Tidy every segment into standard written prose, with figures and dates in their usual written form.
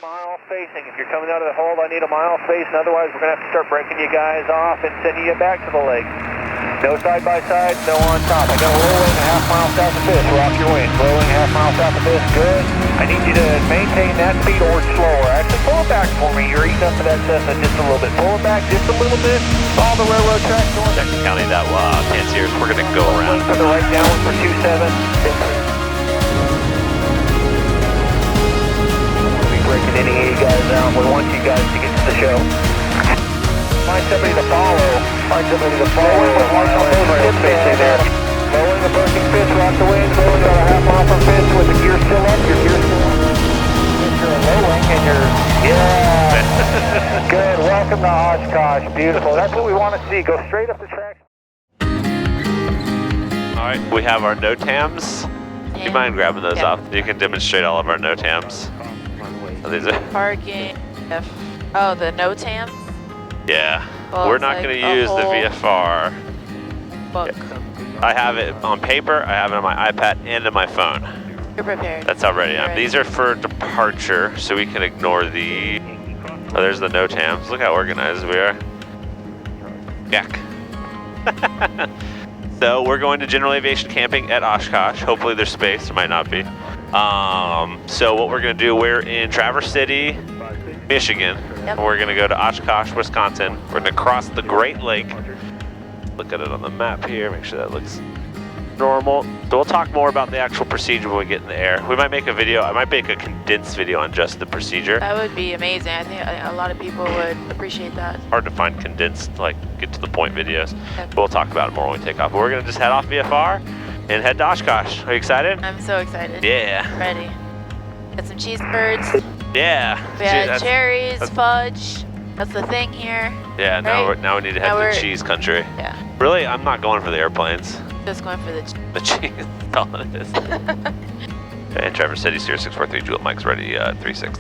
1 mile facing. If you're coming out of the hold, I need a mile facing. Otherwise, we're going to have to start breaking you guys off and sending you back to the lake. No side-by-side, no on top. I got a rolling a half mile south of Fisk. We're off your wings. Rolling half mile south of Fisk. Good. I need you to maintain that speed or slower. Actually, pull it back for me. You're eating up to that Cessna just a little bit. Pull it back just a little bit. Follow the railroad tracks north. Jackson County, that Pansiers, we're going to go around. To the right downwind for 27. Breaking any of you guys out. We want you guys to get to the show. Find somebody to follow. Find somebody to follow. Rolling approaching Fisk, rock the winds, rolling about a half mile from Fisk with the gear still up. Your gear still up. You're rolling and you're, yeah. Good. Welcome to Oshkosh. Beautiful. That's what we want to see. Go straight up the tracks. All right, we have our NOTAMs. Do you mind grabbing those off? You can demonstrate all of our NOTAMs. These are parking. Oh, the NOTAMs? Yeah. Well, we're not going to use the VFR. Book. I have it on paper, I have it on my iPad, and on my phone. You're prepared. That's how ready I am. These are for departure, so we can ignore the... Oh, there's the NOTAMs. Look how organized we are. Yak. So we're going to general aviation camping at Oshkosh. Hopefully there's space. There might not be. So what we're going to do, we're in Traverse City, Michigan. Yep. We're going to go to Oshkosh, Wisconsin. We're going to cross the Great Lake. Look at it on the map here, make sure that looks normal. So we'll talk more about the actual procedure when we get in the air. We might make a video, I might make a condensed video on just the procedure. That would be amazing. I think a lot of people would appreciate that. Hard to find condensed, like, get to the point videos. Yep. But we'll talk about it more when we take off. But we're going to just head off VFR and head to Oshkosh. Are you excited? I'm so excited. Yeah. Ready. Got some cheese birds. Yeah. We had cherries, fudge. That's the thing here. Yeah, right? now we need to head to cheese country. Yeah. Really, I'm not going for the airplanes. Just going for the cheese. That's all it is. And Traverse City, Sierra 643, Juliet Mike's ready, 36.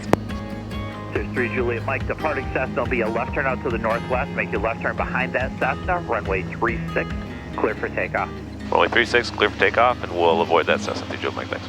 There's 3 Juliet Mike, departing Cessna. There'll be a left turn out to the northwest. Make your left turn behind that Cessna. Runway 36, clear for takeoff. Runway 36, clear for takeoff, and we'll avoid that Cessna. 3 Juliet Mike, thanks.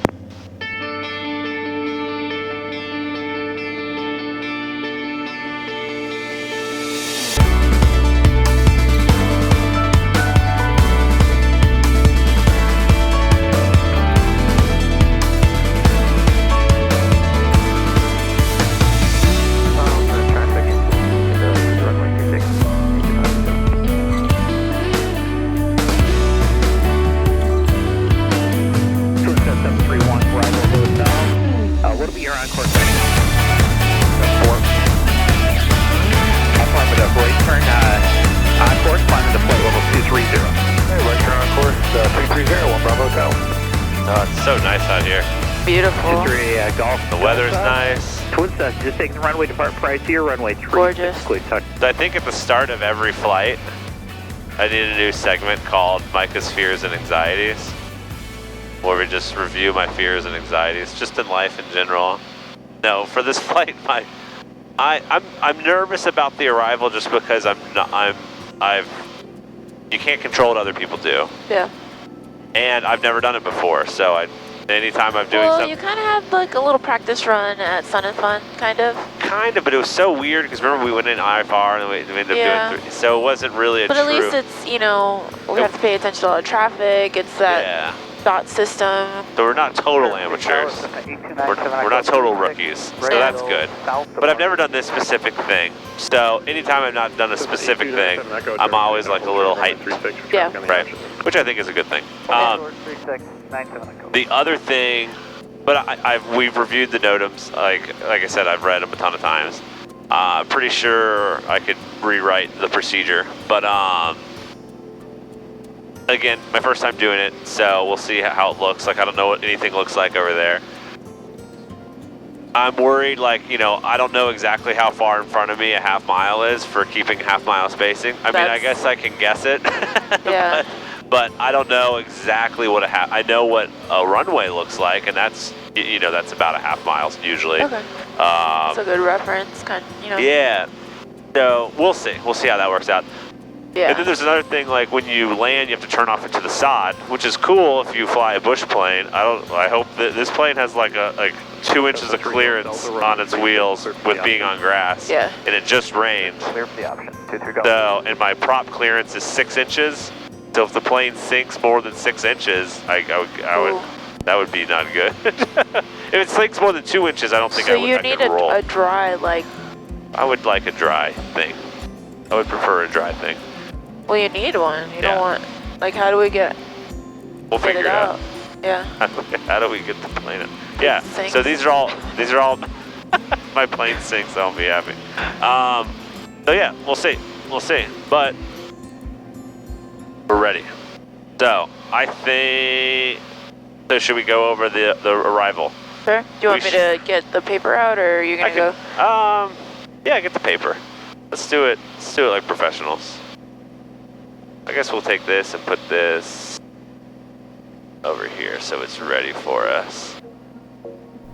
So nice out here. beautiful. Golf. The weather's nice. Twin Cessna, just taking the runway depart price here, runway 3. Gorgeous. So I think at the start of every flight, I need a new segment called Micah's Fears and Anxieties, where we just review my fears and anxieties, just in life in general. No, for this flight, I'm nervous about the arrival just because you can't control what other people do. Yeah. And I've never done it before, so anytime I'm doing something. Well, you kind of had like a little practice run at Sun and Fun, kind of. Kind of, but it was so weird because remember we went in IFR and we ended up doing 3, so it wasn't really a But at least it's, you know, we have to pay attention to all the traffic. It's that dot system. So we're not total amateurs. We're not total rookies, so that's good. But I've never done this specific thing. So anytime I've not done a specific thing, I'm always like a little heightened. Yeah. Right. Which I think is a good thing. The other thing, but we've reviewed the NOTAMs. Like I said, I've read them a ton of times. I'm pretty sure I could rewrite the procedure, but again, my first time doing it, so we'll see how it looks. Like I don't know what anything looks like over there. I'm worried, like, you know, I don't know exactly how far in front of me a half mile is for keeping half-mile spacing. I mean, I guess I can guess it. Yeah. But I don't know exactly what I know what a runway looks like, and that's, you know, that's about a half mile usually. Okay. That's a good reference, kind of, you know. Yeah. So we'll see. We'll see how that works out. Yeah. And then there's another thing, like when you land, you have to turn off into the sod, which is cool if you fly a bush plane. I hope that this plane has like 2 inches of clearance on its wheels with being on grass. Yeah. And it just rained. Clear for the option. 23 go. So, and my prop clearance is 6 inches. So if the plane sinks more than 6 inches, I would, that would be not good. If it sinks more than 2 inches, I don't think I would. So you need a dry, like. I would like a dry thing. I would prefer a dry thing. Well, you need one. You don't want. Like, how do we get? We'll figure it out. Yeah. How do we get the plane out? Yeah. So these are all. My plane sinks. I'll be happy. So yeah, we'll see. But we're ready. So I think. So should we go over the arrival? Sure. Do you want me to get the paper out, or are you gonna go? Yeah, get the paper. Let's do it. Let's do it like professionals. I guess we'll take this and put this over here so it's ready for us.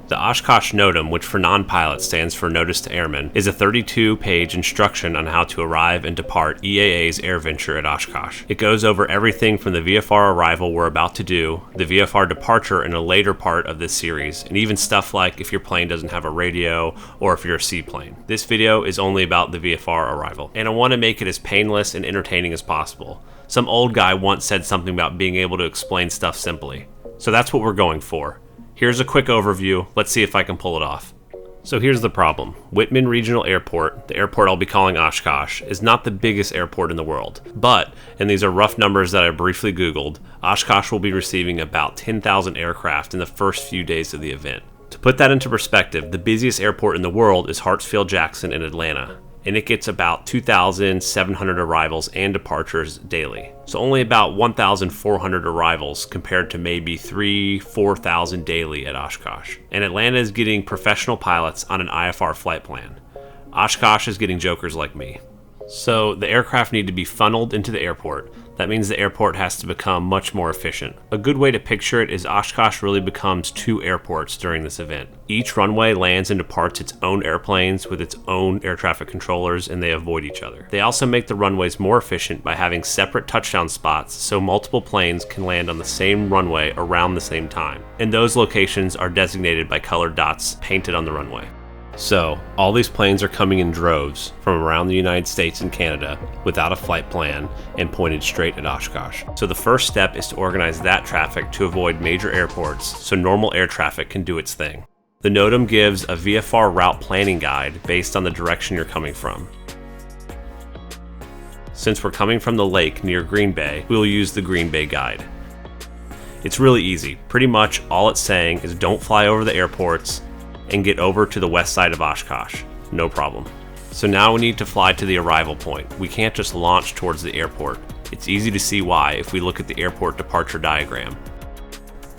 The Oshkosh NOTAM, which for non-pilot stands for Notice to Airmen, is a 32-page instruction on how to arrive and depart EAA's AirVenture at Oshkosh. It goes over everything from the VFR arrival we're about to do, the VFR departure in a later part of this series, and even stuff like if your plane doesn't have a radio or if you're a seaplane. This video is only about the VFR arrival, and I want to make it as painless and entertaining as possible. Some old guy once said something about being able to explain stuff simply. So that's what we're going for. Here's a quick overview. Let's see if I can pull it off. So here's the problem. Whitman Regional Airport, the airport I'll be calling Oshkosh, is not the biggest airport in the world. But, and these are rough numbers that I briefly Googled, Oshkosh will be receiving about 10,000 aircraft in the first few days of the event. To put that into perspective, the busiest airport in the world is Hartsfield-Jackson in Atlanta, and it gets about 2,700 arrivals and departures daily. So only about 1,400 arrivals compared to maybe 4,000 daily at Oshkosh. And Atlanta is getting professional pilots on an IFR flight plan. Oshkosh is getting jokers like me. So the aircraft need to be funneled into the airport. That means the airport has to become much more efficient. A good way to picture it is Oshkosh really becomes two airports during this event. Each runway lands and departs its own airplanes with its own air traffic controllers, and they avoid each other. They also make the runways more efficient by having separate touchdown spots so multiple planes can land on the same runway around the same time. And those locations are designated by colored dots painted on the runway. So, all these planes are coming in droves from around the United States and Canada without a flight plan and pointed straight at Oshkosh. So the first step is to organize that traffic to avoid major airports so normal air traffic can do its thing. The NOTAM gives a VFR route planning guide based on the direction you're coming from. Since we're coming from the lake near Green Bay, we'll use the Green Bay guide. It's really easy. Pretty much all it's saying is don't fly over the airports and get over to the west side of Oshkosh. No problem. So now we need to fly to the arrival point. We can't just launch towards the airport. It's easy to see why if we look at the airport departure diagram.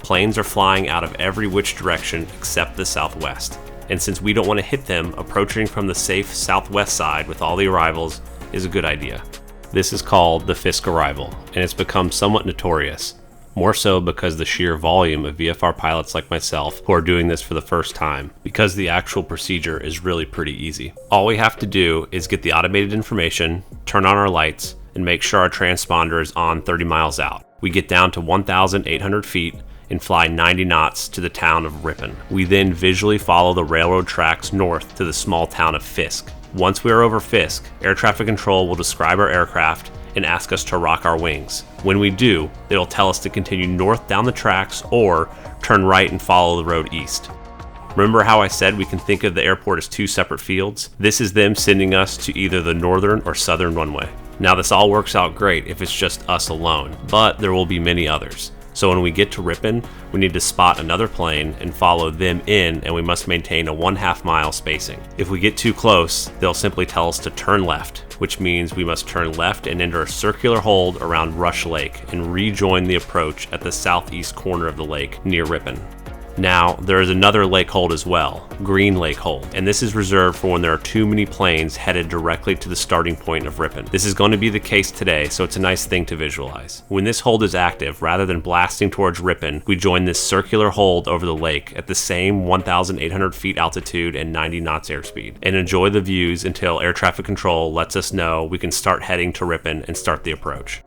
Planes are flying out of every which direction except the southwest. And since we don't want to hit them, approaching from the safe southwest side with all the arrivals is a good idea. This is called the Fisk Arrival, and it's become somewhat notorious. More so because the sheer volume of VFR pilots like myself who are doing this for the first time, because the actual procedure is really pretty easy. All we have to do is get the automated information, turn on our lights, and make sure our transponder is on 30 miles out. We get down to 1,800 feet and fly 90 knots to the town of Ripon. We then visually follow the railroad tracks north to the small town of Fisk. Once we are over Fisk, air traffic control will describe our aircraft and ask us to rock our wings. When we do, it'll tell us to continue north down the tracks or turn right and follow the road east. Remember how I said we can think of the airport as two separate fields? This is them sending us to either the northern or southern runway. Now this all works out great if it's just us alone, but there will be many others. So when we get to Ripon, we need to spot another plane and follow them in, and we must maintain a 1/2 mile spacing. If we get too close, they'll simply tell us to turn left, which means we must turn left and enter a circular hold around Rush Lake and rejoin the approach at the southeast corner of the lake near Ripon. Now, there is another lake hold as well, Green Lake Hold, and this is reserved for when there are too many planes headed directly to the starting point of Ripon. This is going to be the case today, so it's a nice thing to visualize. When this hold is active, rather than blasting towards Ripon, we join this circular hold over the lake at the same 1,800 feet altitude and 90 knots airspeed, and enjoy the views until air traffic control lets us know we can start heading to Ripon and start the approach.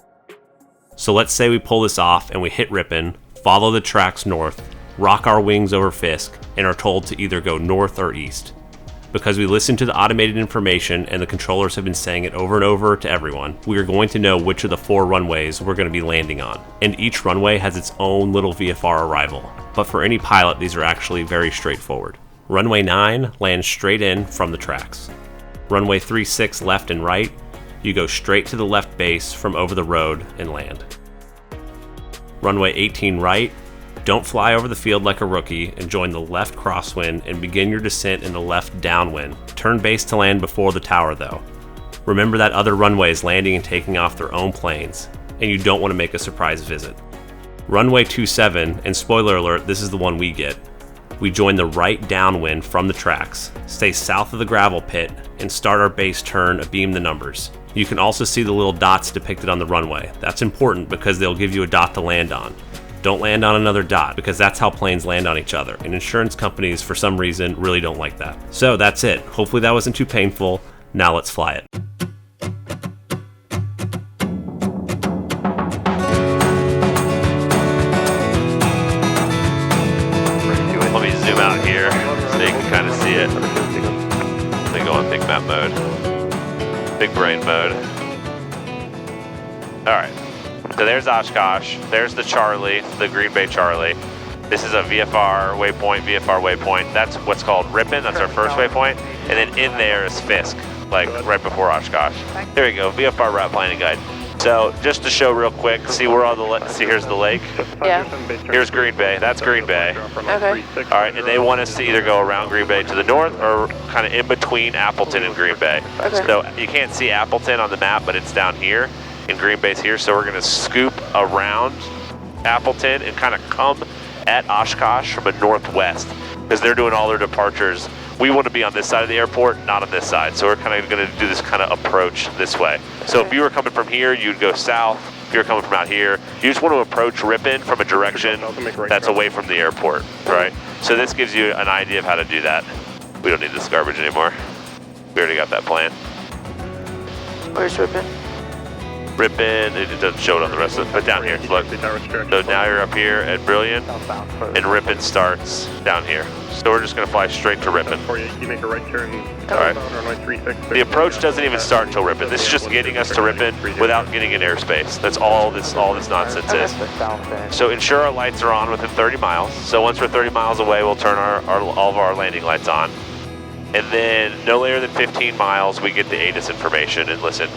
So let's say we pull this off and we hit Ripon, follow the tracks north, rock our wings over Fisk, and are told to either go north or east. Because we listen to the automated information and the controllers have been saying it over and over to everyone, we are going to know which of the 4 runways we're going to be landing on. And each runway has its own little VFR arrival. But for any pilot, these are actually very straightforward. Runway 9 lands straight in from the tracks. Runway 36 left and right, you go straight to the left base from over the road and land. Runway 18 right, don't fly over the field like a rookie and join the left crosswind and begin your descent in the left downwind. Turn base to land before the tower though. Remember that other runway is landing and taking off their own planes, and you don't want to make a surprise visit. Runway 27, and spoiler alert, this is the one we get. We join the right downwind from the tracks, stay south of the gravel pit, and start our base turn abeam the numbers. You can also see the little dots depicted on the runway. That's important because they'll give you a dot to land on. Don't land on another dot, because that's how planes land on each other, and insurance companies, for some reason, really don't like that. So that's it. Hopefully that wasn't too painful. Now let's fly it. Let me zoom out here so you can kind of see it. Let me go on big map mode. Big brain mode. Alright. So there's Oshkosh, there's the Charlie, the Green Bay Charlie. This is a VFR waypoint. That's what's called Ripon, that's our first waypoint. And then in there is Fisk, like right before Oshkosh. There we go, VFR route planning guide. So just to show real quick, see where all the, see here's the lake? Yeah. Here's Green Bay, that's Green Bay. Okay. All right, and they want us to either go around Green Bay to the north or kind of in between Appleton and Green Bay. Okay. So you can't see Appleton on the map, but it's down here. And Green Bay's here, so we're gonna scoop around Appleton and kind of come at Oshkosh from a northwest, because they're doing all their departures. We want to be on this side of the airport, not on this side. So we're kind of gonna do this kind of approach this way. So if you were coming from here, you'd go south. If you're coming from out here, you just want to approach Ripon from a direction that's away from the airport, right? So this gives you an idea of how to do that. We don't need this garbage anymore. We already got that plan. Where's Ripon? Ripon, it doesn't show it on the rest of it, but down here, look. So now you're up here at Brilliant, and Ripon starts down here. So we're just gonna fly straight to Ripon. You make a right turn. All right. The approach doesn't even start until Ripon. This is just getting us to Ripon without getting in airspace. That's all this nonsense is. So ensure our lights are on within 30 miles. So once we're 30 miles away, we'll turn all of our landing lights on. And then no later than 15 miles, we get the ATIS information. And listen,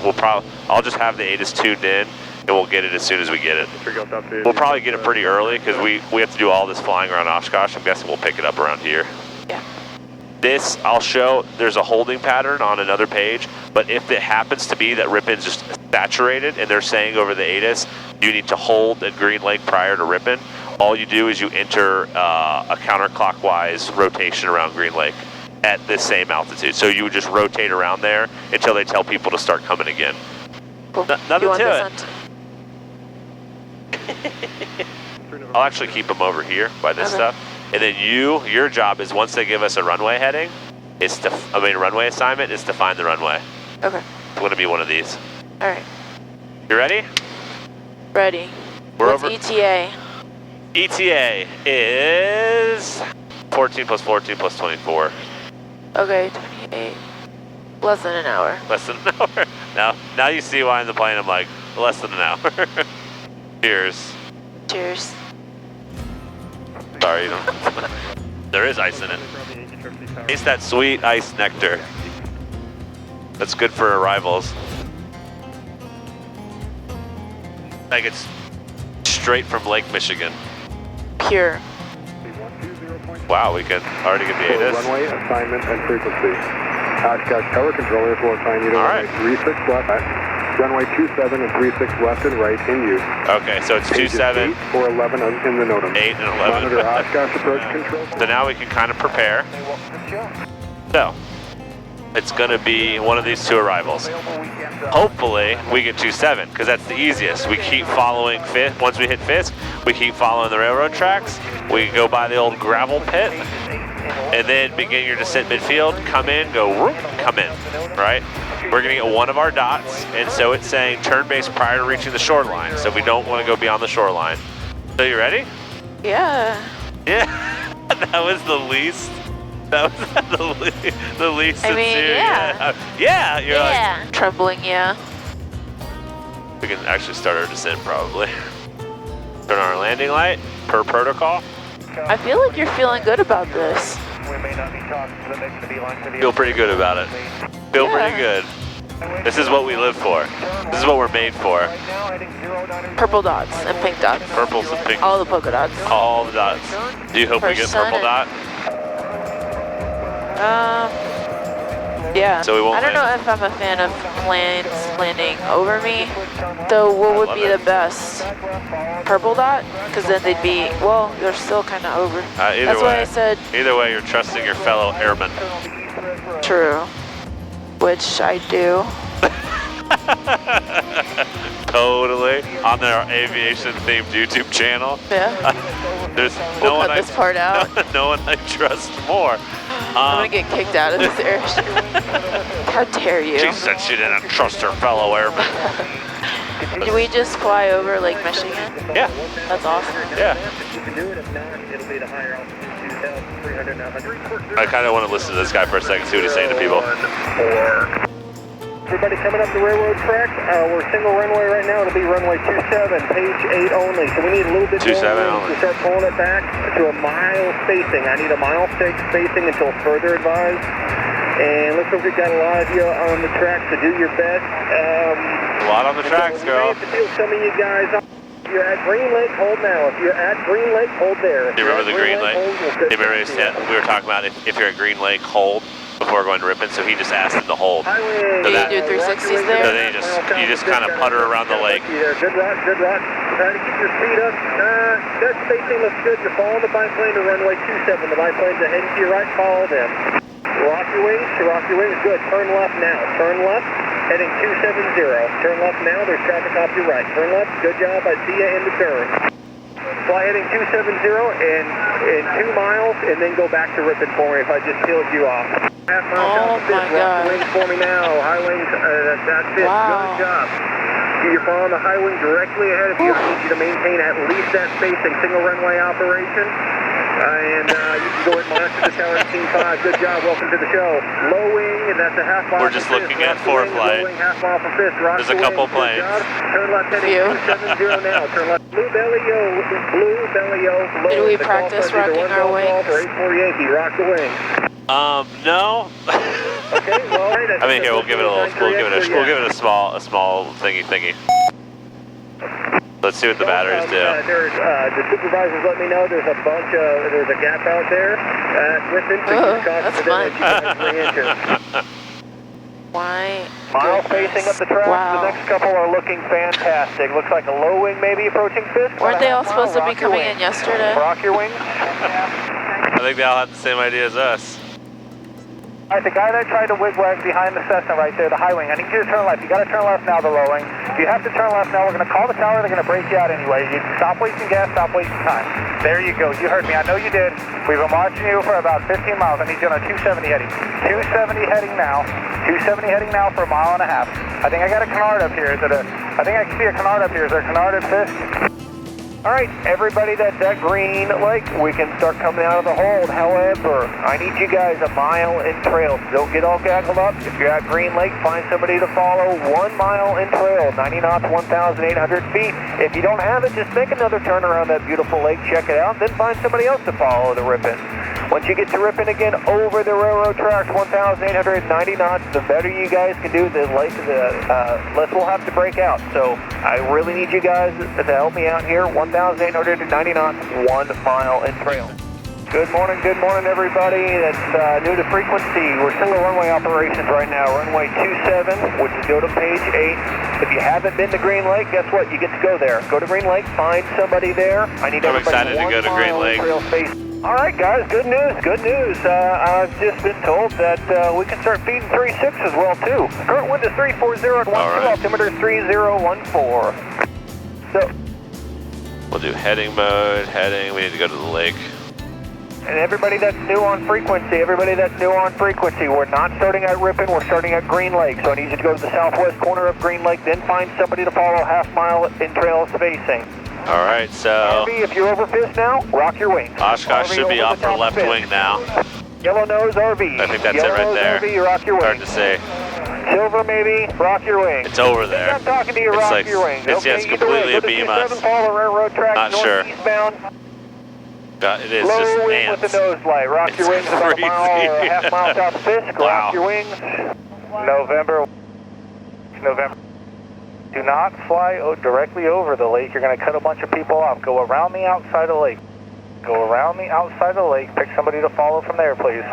I'll just have the ATIS tuned in, and we'll get it as soon as we get it. We'll probably get it pretty early because we have to do all this flying around Oshkosh. I'm guessing we'll pick it up around here. Yeah. This, I'll show, there's a holding pattern on another page, but if it happens to be that Ripon's just saturated and they're saying over the ATIS, you need to hold at Green Lake prior to Ripon, all you do is you enter a counterclockwise rotation around Green Lake at the same altitude. So you would just rotate around there until they tell people to start coming again. Cool. Nothing to it. I'll actually keep them over here by this stuff. And then your job is, once they give us a runway heading, runway assignment is to find the runway. Okay. It's going to be one of these. All right. You ready? Ready. What's ETA? ETA is 14 plus 14 plus 24. Okay, 28. Less than an hour. Less than an hour. Now you see why in the plane I'm like, less than an hour. Cheers. Cheers. Sorry, you don't. There is ice in it. Taste that sweet ice nectar. That's good for arrivals. Like it's straight from Lake Michigan. Pure. Wow, we can already get the ATIS. Runway assignment and frequency. Oshkosh Tower Controllers will assign you to runway 36 left. Runway 27 and 36 left and right in use. Okay, so it's 27, 8 or 11 in the NOTAM. 8 and 11. Monitor Oshkosh approach control. So now we can kind of prepare. So it's going to be one of these two arrivals. Hopefully we get 27, because that's the easiest. We keep following Fisk. Once we hit Fisk, we keep following the railroad tracks. We go by the old gravel pit, and then begin your descent midfield. Come in, go whoop, come in, right? We're going to get one of our dots, and so it's saying turn base prior to reaching the shoreline, so we don't want to go beyond the shoreline. So you ready? Yeah. Yeah, that was the least. That was the least I mean, sincere. yeah. Yeah, you're like. Trembling, yeah. We can actually start our descent probably. Turn on our landing light per protocol. I feel like you're feeling good about this. We may not be talking to the next beeline for the Feel pretty good about it. Feel pretty good. This is what we live for. This is what we're made for. Purple dots and pink dots. Purples and pink. All the polka dots. All the dots. Do you hope we get purple dot? Yeah. So we won't I don't know if I'm a fan of planes landing over me. So what would be the best? Purple dot? Because then they'd be, well, they're still kind of over. That's why I said. Either way, you're trusting your fellow airmen. True. Which I do. Totally. On their aviation-themed YouTube channel. Yeah. There's We'll cut this part out. No one I trust more. I'm gonna get kicked out of this airstrip. How dare you? She said she didn't trust her fellow airmen. Did we just fly over Lake Michigan? Yeah. That's awesome. Yeah. You can do it. If not, it'll be the higher altitude 2,300 now. I kind of want to listen to this guy for a second, see what he's saying to people. Everybody coming up the railroad track, we're single runway right now. It'll be runway 27, page 8 only. So we need a little bit more room to start pulling it back to a mile spacing. I need a mile spacing until further advised. And looks like we've got a lot of you on the track, so do your best. A lot on the tracks, girl. We may have to feel some of you guys. If you're at Green Lake, hold now. If you're at Green Lake, hold there. Do you remember the Green Lake? Do you remember we were talking about if you're at Green Lake, hold before going to Ripon, so he just asked him to hold. Do you do 360s there? So then you just kind of putter around the lake. Good rock, good rock. Try to keep your speed up. That spacing looks good. You're following the biplane to runway 27. The biplane's ahead to your right. Follow them. Rock your wings. Good. Turn left now. Turn left. Heading 270. Turn left now. There's traffic off your right. Turn left. Good job. I see you in the turn. Fly heading 270 in 2 miles, and then go back to Ripon for me if I just peeled you off. Half mile south of Fisk. Rock the wings for me now. High wings. That's Fisk. Good job. You're following the high wing directly ahead of you. I need you to maintain at least that spacing. Single runway operation. And you can go and monitor the tower at Team 5. Good job. Welcome to the show. Low wing, and that's a half mile. We're just looking at ForeFlight. Half mile from Fisk. Rock There's a couple planes. Turn left heading 270 now. Turn left. Blue belly yo. Low. Did we practice rocking our wings? 8-4 Yankee. Rock the wing. No. Okay, well, I mean, here we'll give it a small thingy. Let's see what the batteries do. There's the supervisors let me know there's a gap out there at Ripon. That's fun. Why? Mile spacing up the track. Wow. The next couple are looking fantastic. Looks like a low wing maybe approaching Fisk. Weren't they all supposed to be coming in yesterday? Rock your wings. I think they all have the same idea as us. All right, the guy that tried to wigwag behind the Cessna right there, the high wing, I need you to turn left. You got to turn left now, the low wing. If you have to turn left now, we're going to call the tower. They're going to break you out anyway. You stop wasting gas, stop wasting time. There you go. You heard me. I know you did. We've been watching you for about 15 miles. I need you on a 270 heading. 270 heading now. 270 heading now for a mile and a half. I think I got a canard up here. I think I can see a canard up here. Is there a canard at Fisk? All right, everybody that's at Green Lake, we can start coming out of the hold. However, I need you guys a mile in trail. Don't get all gaggled up. If you're at Green Lake, find somebody to follow 1 mile in trail, 90 knots, 1,800 feet. If you don't have it, just make another turn around that beautiful lake, check it out, then find somebody else to follow the Ripon. Once you get to Ripon again, over the railroad tracks, 1,890 knots, the better you guys can do, the less we'll have to break out. So I really need you guys to help me out here. 1,890 knots, 1 mile in trail. Good morning, everybody. That's new to frequency. We're single runway operations right now. Runway 27, which is go to page 8. If you haven't been to Green Lake, guess what? You get to go there. Go to Green Lake, find somebody there. I need everybody excited to go to Green Lake. Trail space. All right, guys, good news. I've just been told that we can start feeding 3.6 as well, too. Current wind is 340 at 12, altimeter is 3014. So, we'll do heading mode, we need to go to the lake. And everybody that's new on frequency, we're not starting at Ripon, we're starting at Green Lake. So I need you to go to the southwest corner of Green Lake, then find somebody to follow half mile in trail spacing. All right, so RV, if you're over Fisk now, rock your wings. Oshkosh RV should be over off the our top left of wing Fisk. now. Yellow nose RV. I think that's Yellow it right nose there. RV, rock your Hard wings. to say. Silver maybe, rock your wings. It's over there. I'm talking to you, It's rock like, your wings. it's Okay, just either way, completely go to abeam 27, us. follow the railroad track, Not sure. northeastbound. It is Low just wind with ants. the nose light. Rock your It's wings about a mile or a crazy. half mile south of Fisk. Wow. Rock your wings. November. Do not fly directly over the lake. You're going to cut a bunch of people off. Go around the outside of the lake. Go around the outside of the lake. Pick somebody to follow from there, please.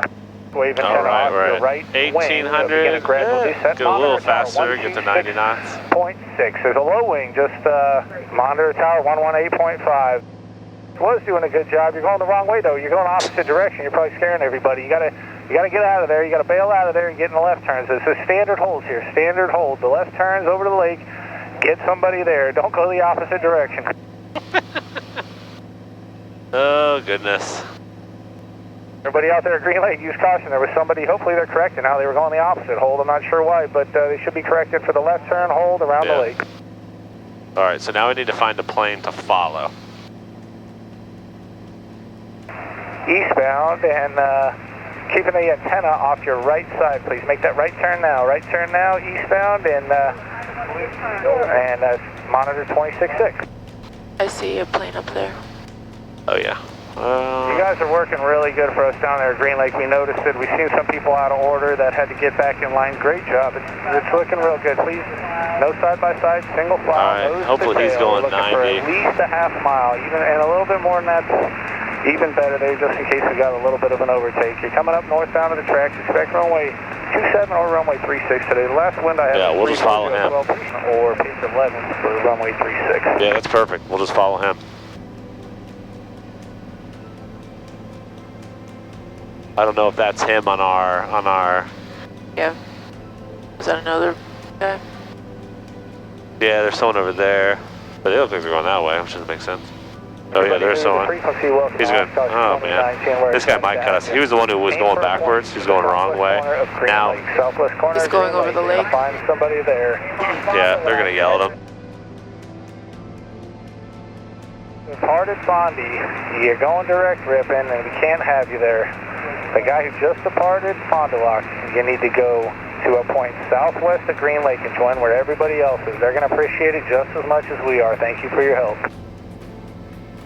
Wave antenna off your right wing. 1800. Go a little faster. Get to 90 knots. 0.6. There's a low wing. Just monitor tower 118.5. Was doing a good job. You're going the wrong way though. You're going opposite direction. You're probably scaring everybody. You gotta get out of there. You gotta bail out of there and get in the left turns. This is standard holds here. Standard hold. The left turns over to the lake. Get somebody there. Don't go the opposite direction. Oh goodness. Everybody out there at Green Lake, use caution. There was somebody, hopefully they're corrected now. They were going the opposite hold. I'm not sure why, but they should be corrected for the left turn hold around the lake. All right, so now we need to find a plane to follow. Eastbound and keeping the antenna off your right side, please. Make that right turn now. Right turn now, eastbound, and monitor 26.6. I see a plane up there. Oh yeah. You guys are working really good for us down there at Green Lake. We noticed it. We've seen some people out of order that had to get back in line. Great job. It's looking real good. Please, no side-by-side, single file. All right, hopefully he's going looking 90. for at least a half mile, and a little bit more than that. Even better there, just in case we got a little bit of an overtake. You're coming up northbound of the tracks. Expect runway 27 or runway 36 today. The last wind I have. Yeah, we'll just follow him. Or pace 11 for runway 36. Yeah, that's perfect. We'll just follow him. I don't know if that's him on our. Yeah. Is that another guy? Yeah, there's someone over there, but they look like they're going that way, which doesn't make sense. Oh yeah, there's someone. He's going. Oh man, this guy might cut us. He was the one who was going backwards. He's going the wrong way. Now he's going over the lake. Find somebody there. Yeah, they're gonna yell at him. Departed Bondi, you're going direct Ripon, and we can't have you there. The guy who just departed Fond du Lac, you need to go to a point southwest of Green Lake and join where everybody else is. They're going to appreciate it just as much as we are. Thank you for your help.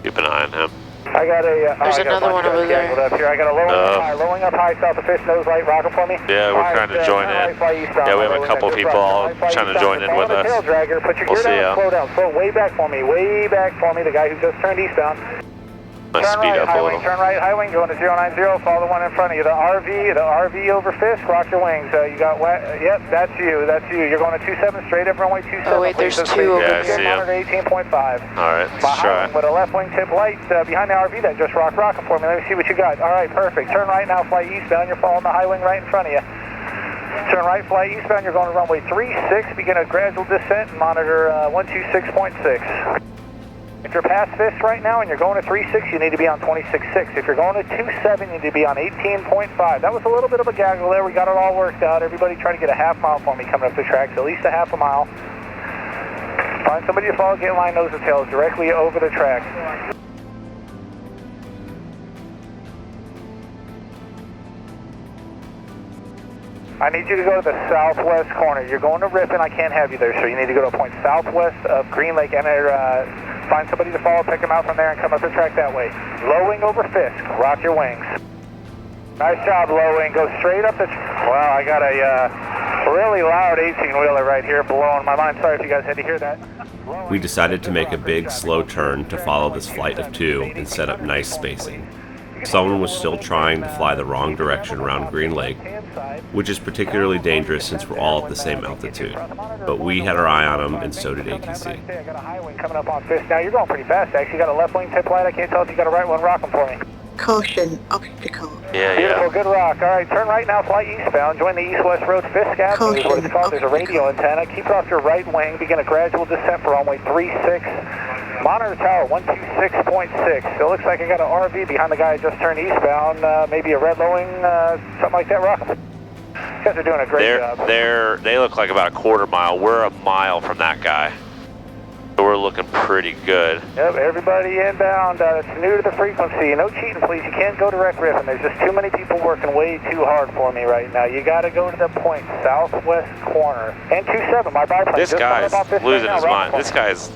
Keep an eye on him. I got a. There's another one over there. Up here. I got a lowering up high south of Fisk, nose light, rocking for me. Yeah, we're trying to join in. Yeah, we have a couple people all trying to join in with us. We'll see ya. Slow down, slow, way back for me, way back for me. The guy who just turned eastbound. Let's speed up a little. Turn right, high wing, going to 090, follow the one in front of you. The RV over Fisk, rock your wings. You got wet, yep, that's you. You're going to 27 straight up runway 27. Oh wait, there's two over there. here. 18.5. All right, let's try. With a left wing tip light behind the RV that just rocking for me. Let me see what you got. All right, perfect. Turn right now, fly eastbound. You're following the high wing right in front of you. Turn right, fly eastbound. You're going to runway 36. Begin a gradual descent and monitor 126.6. If you're past Fisk right now and you're going to 36, you need to be on 26.6. If you're going to 27, you need to be on 18.5. That was a little bit of a gaggle there. We got it all worked out. Everybody trying to get a half mile for me coming up the tracks, at least a half a mile. Find somebody to follow, get in line, nose and tails directly over the track. I need you to go to the southwest corner. You're going to Ripon. I can't have you there, so you need to go to a point southwest of Green Lake. Enter, find somebody to follow, pick them out from there, and come up the track that way. Low wing over Fisk. Rock your wings. Nice job, low wing. Go straight up the... Wow, I got a really loud 18-wheeler right here blowing my mind. Sorry if you guys had to hear that. We decided to make a big, slow turn to follow this flight of two and set up nice spacing. Someone was still trying to fly the wrong direction around Green Lake, which is particularly dangerous since we're all at the same altitude. But we had our eye on him, and so did ATC. I got a high wing coming up on Fisk. Now you're going pretty fast, actually. You got a left wing tip light. I can't tell if you got a right one rocking for me. Caution, obstacle. Yeah, Beautiful, good rock. All right, turn right now, fly eastbound. Join the east-west road. Fisk Avenue is what it's called. There's a radio antenna. Keep it off your right wing. Begin a gradual descent for runway 36. Monitor tower 126.6. It looks like I got an RV behind the guy who just turned eastbound. Maybe a red lowing, something like that. Rock. You guys are doing a great job. They look like about a quarter mile. We're a mile from that guy. So we're looking pretty good. Yep, everybody inbound. It's new to the frequency. No cheating, please. You can't go direct riffing. There's just too many people working way too hard for me right now. You got to go to the point, southwest corner. And 27, my biplane. This guy's losing his mind. This guy is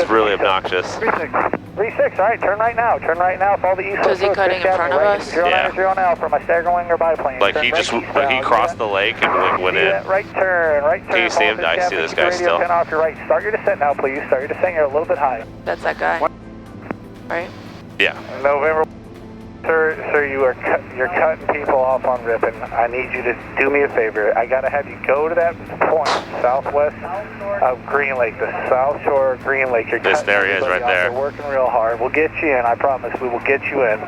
really obnoxious. 36, all right, turn right now. Turn right now. Follow the east. So is he cutting in front of us? 090 now for my stagger wing or biplane. Like he just, like he crossed the lake and went in. Right turn, right turn. Can you see him? I see this guy still. Off your right. Start your descent now, please. Start your descent. You're a little bit high. That's that guy. Right? Yeah. November. Sir, you're cutting people off on Ripon. I need you to do me a favor. I gotta have you go to that point, southwest of Green Lake, the south shore of Green Lake. You're this area is right there. We're working real hard. We'll get you in. I promise. We will get you in.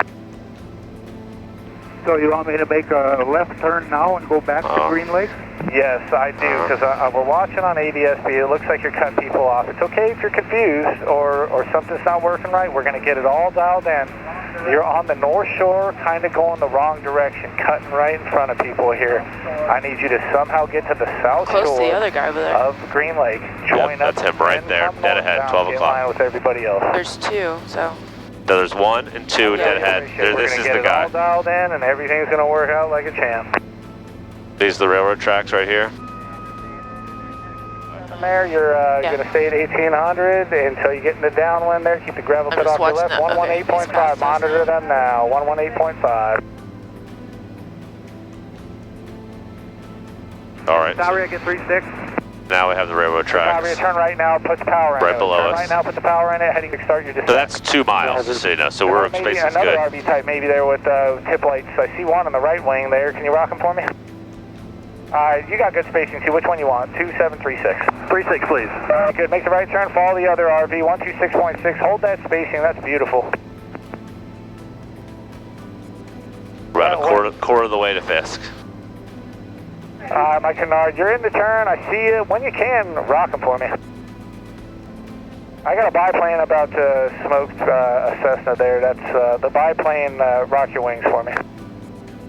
So you want me to make a left turn now and go back to Green Lake? Yes, I do, because we're watching on ADSB. It looks like you're cutting people off. It's okay if you're confused or something's not working right. We're going to get it all dialed in. You're on the north shore, kind of going the wrong direction, cutting right in front of people here. I need you to somehow get to the south close shore to the other guy over there. of Green Lake. Join up. That's him right there, dead ahead, 12 o'clock. With everybody else. There's two, so. So there's 1 and 2 dead ahead. This is the guy. We're going to get it all dialed in, and everything's going to work out like a champ. These are the railroad tracks right here. There, you're going to stay at 1800 until you get into downwind there. Keep the gravel pit off your left. 118.5. Monitor them now. 118.5. All right. Tower, get 36. Now we have the railroad tracks. Tower, turn right now. Put the power in. Right below us. Right now. Put the power in it. Heading to start your descent. So that's 2 miles, just so you know. So we're spacing good. Another RV type maybe there with tip lights. I see one on the right wing there. Can you rock them for me? You got good spacing too. Which one you want? 2736. 36, please. Good. Make the right turn. Follow the other RV. 126.6. Hold that spacing. That's beautiful. We're about a quarter of the way to Fisk. My canard, you're in the turn. I see you. When you can, rock them for me. I got a biplane about to smoke a Cessna there. That's the biplane. Rock your wings for me.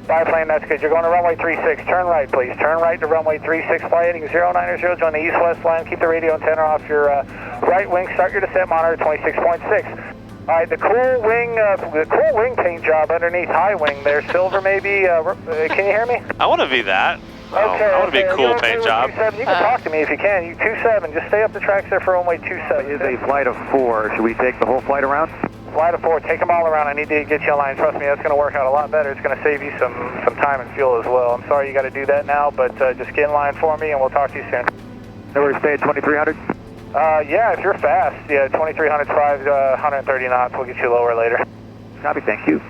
Biplane, that's good. You're going to runway 36. Turn right, please. Turn right to runway 36. Fly heading 090. Join the east-west line. Keep the radio antenna off your right wing. Start your descent. Monitor 26.6. All right, the cool wing paint job underneath high wing there. Silver, maybe. Can you hear me? I want to be that. Okay, I want to be a cool paint job. 27. You can talk to me if you can. You 27. Just stay up the tracks there for runway 27. It is a flight of 4. Should we take the whole flight around? Flight of 4. Take them all around. I need to get you in line. Trust me, that's going to work out a lot better. It's going to save you some time and fuel as well. I'm sorry you got to do that now, but just get in line for me, and we'll talk to you soon. Nowhere to stay at 2300? Yeah, if you're fast. Yeah, 2300's 130 knots. We'll get you lower later. Copy, thank you.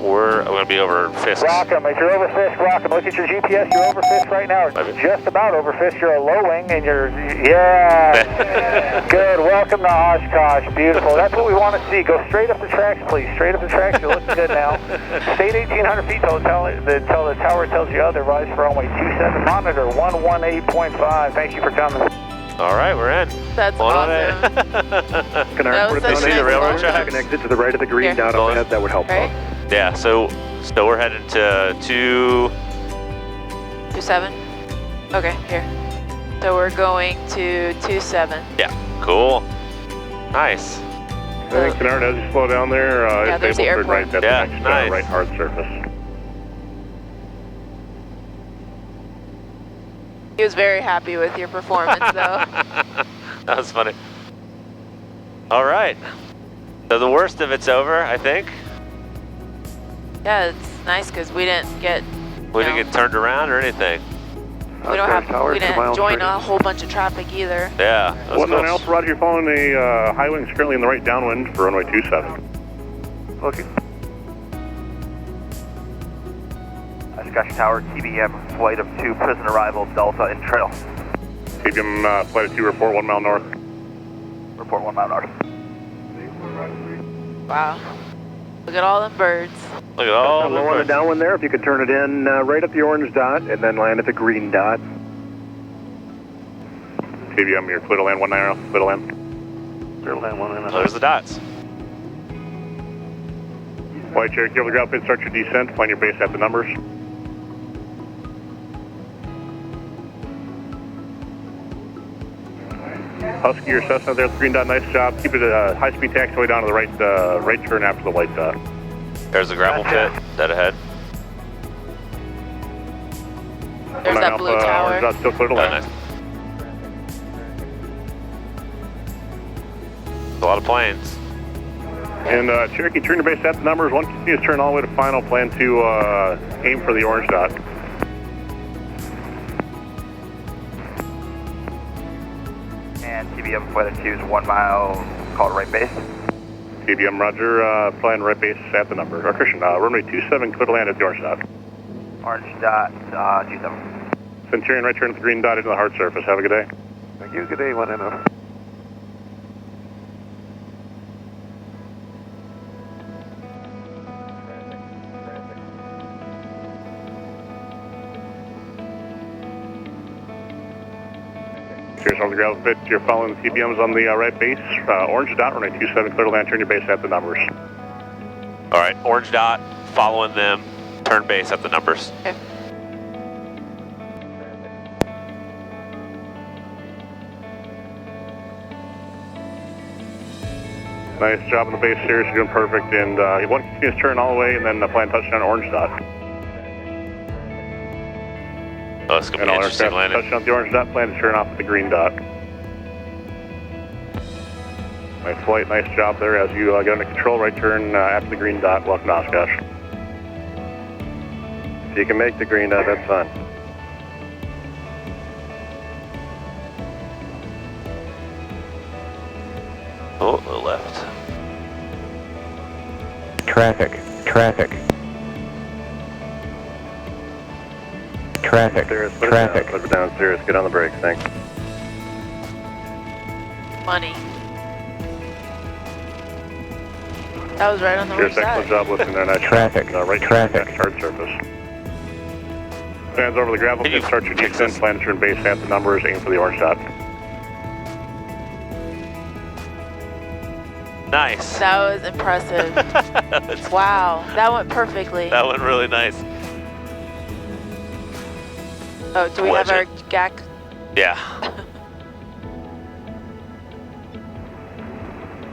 We're going to be over Fisk. Rock 'em. If you're over Fisk, rock 'em. Look at your GPS. You're over Fisk right now. Just about over Fisk. You're a low wing, and you're... Yeah. Good. Welcome to Oshkosh. Beautiful. That's what we want to see. Go straight up the tracks, please. Straight up the tracks. You're looking good now. Stay at 1,800 feet till the tower tells you otherwise for runway 27. Monitor 118.5. Thank you for coming. All right, we're in. That's awesome. You see the railroad tracks? Can exit to the right of the green dot up ahead. That would help. Right? Yeah, so we're heading to 27? Okay, here. So we're going to 27. Yeah, cool. Nice. I think Canard, as you slow down there, Yeah, it's there's the able to turn right. That's Yeah, the next nice. right hard surface. He was very happy with your performance, though. That was funny. All right. So the worst of it's over, I think. Yeah, it's nice because we didn't get... We didn't get turned around or anything. We didn't join a whole bunch of traffic either. Yeah. One else, Roger, you're following the high wings currently in the right downwind for runway 27. Okay. Oshkosh Tower, TBM, flight of 2, prison arrival, Delta in trail. TBM, flight of 2, report 1 mile north. Report 1 mile north. Wow. Look at all them birds. Look at all the low on the downwind there. If you could turn it in right at the orange dot and then land at the green dot. TBM, you're clear to land 190, clear to land. Clear to land 190. There's the dots. White Cherokee over the ground pit, start your descent, plan your base at the numbers. Husky or Cessna there at the green dot, nice job. Keep it a high-speed taxiway down to the right turn after the white dot. There's the gravel pit, dead ahead. There's that blue tower. Orange dot still clear to land. Nice. A lot of planes. And Cherokee, turn your base at the numbers. One continuous turn all the way to final. Plan to aim for the orange dot. And TBM flight of 2 is 1 mile, call it right base. TBM, roger, flying right base at the number. Christian, runway 27, clear to land at the orange dot. Orange dot, 27. Centurion, right turn at the green dot into the hard surface. Have a good day. Thank you. Good day, 1NO. Cheers on the gravel pit. You're following the TBMs on the right base. Orange dot, runway 27, clear to land. Turn your base at the numbers. All right, orange dot, following them, turn base at the numbers. Okay. Nice job on the base here. You're doing perfect. And one continuous turn all the way, and then plan touchdown orange dot. Oh, it's going to be an interesting landing. Touchdown at the orange dot, plan to turn off at the green dot. Nice flight, nice job there as you get under control. Right turn after the green dot. Welcome to Oshkosh. If you can make the green dot, that's fine. Oh, a little left. Traffic. Cirrus, put it down, Cirrus. Get on the brakes, thanks. Money. That was right on the Cirrus, right excellent side. job listening there. Nice Traffic. Right Traffic. hard surface. Stands over the gravel pit, start your descent, plan to turn base at the numbers, aim for the orange dot. Nice. That was impressive. Wow, that went perfectly. That went really nice. Oh, do we have our GAC? Yeah.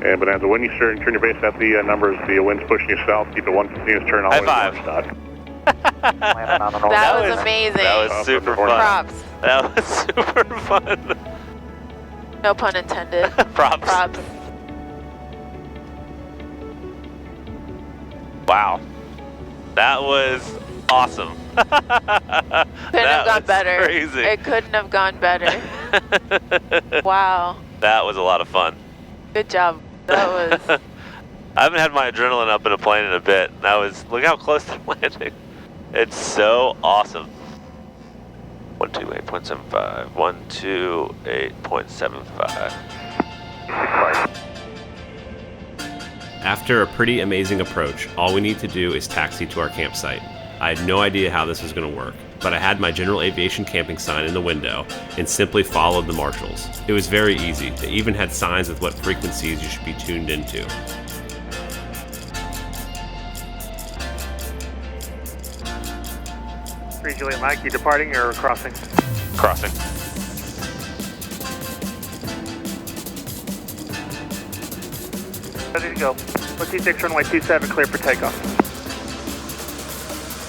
And Bonanza, when you turn your base at the numbers, the wind's pushing you south. Keep it one continuous turn all the way to the orange dot. That was amazing. That was super fun. Props. That was super fun. No pun intended. Props. Wow. That was awesome. Couldn't have gone better. Crazy. It couldn't have gone better. Wow. That was a lot of fun. Good job. That was. I haven't had my adrenaline up in a plane in a bit. Look how close to landing. It's so awesome. 128.75. 128.75. After a pretty amazing approach, all we need to do is taxi to our campsite. I had no idea how this was going to work, but I had my general aviation camping sign in the window and simply followed the marshals. It was very easy. They even had signs with what frequencies you should be tuned into. Juliet Mike, you departing or crossing? Crossing. Ready to go. What's T6 runway 27 clear for takeoff?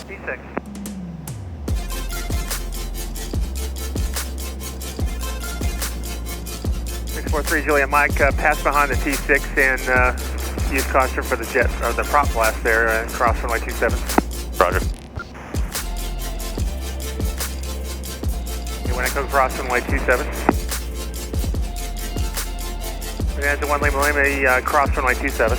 T6. Three Juliet Mike, pass behind the T6 and use caution for the jet or the prop blast there and cross runway 27. Roger. You want to go cross runway 27? And 1 Lima, cross runway 27.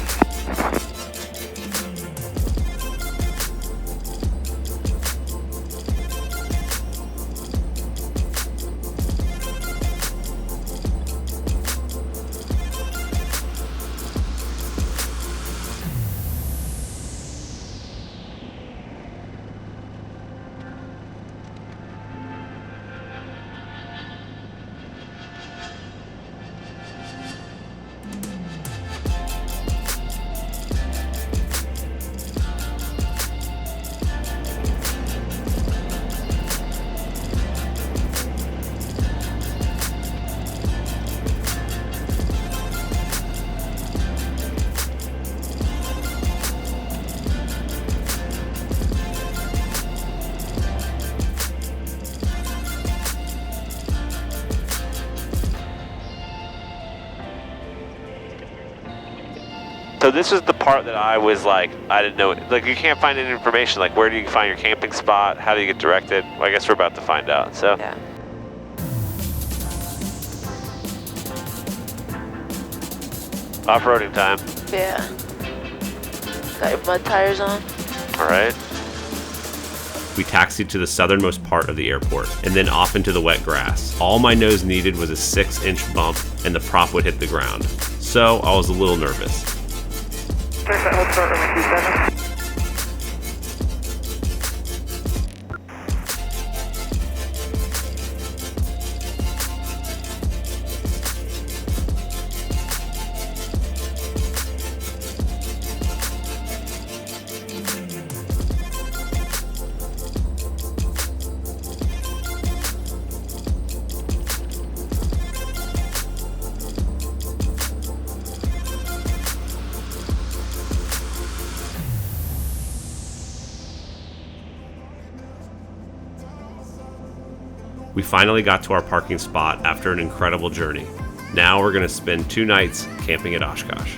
So this is the part that I was like, I didn't know. Like, you can't find any information. Like, where do you find your camping spot? How do you get directed? Well, I guess we're about to find out. So. Yeah. Off-roading time. Yeah. Got your mud tires on. All right. We taxied to the southernmost part of the airport and then off into the wet grass. All my nose needed was a 6-inch bump and the prop would hit the ground. So I was a little nervous. We finally got to our parking spot after an incredible journey. Now we're going to spend 2 nights camping at Oshkosh.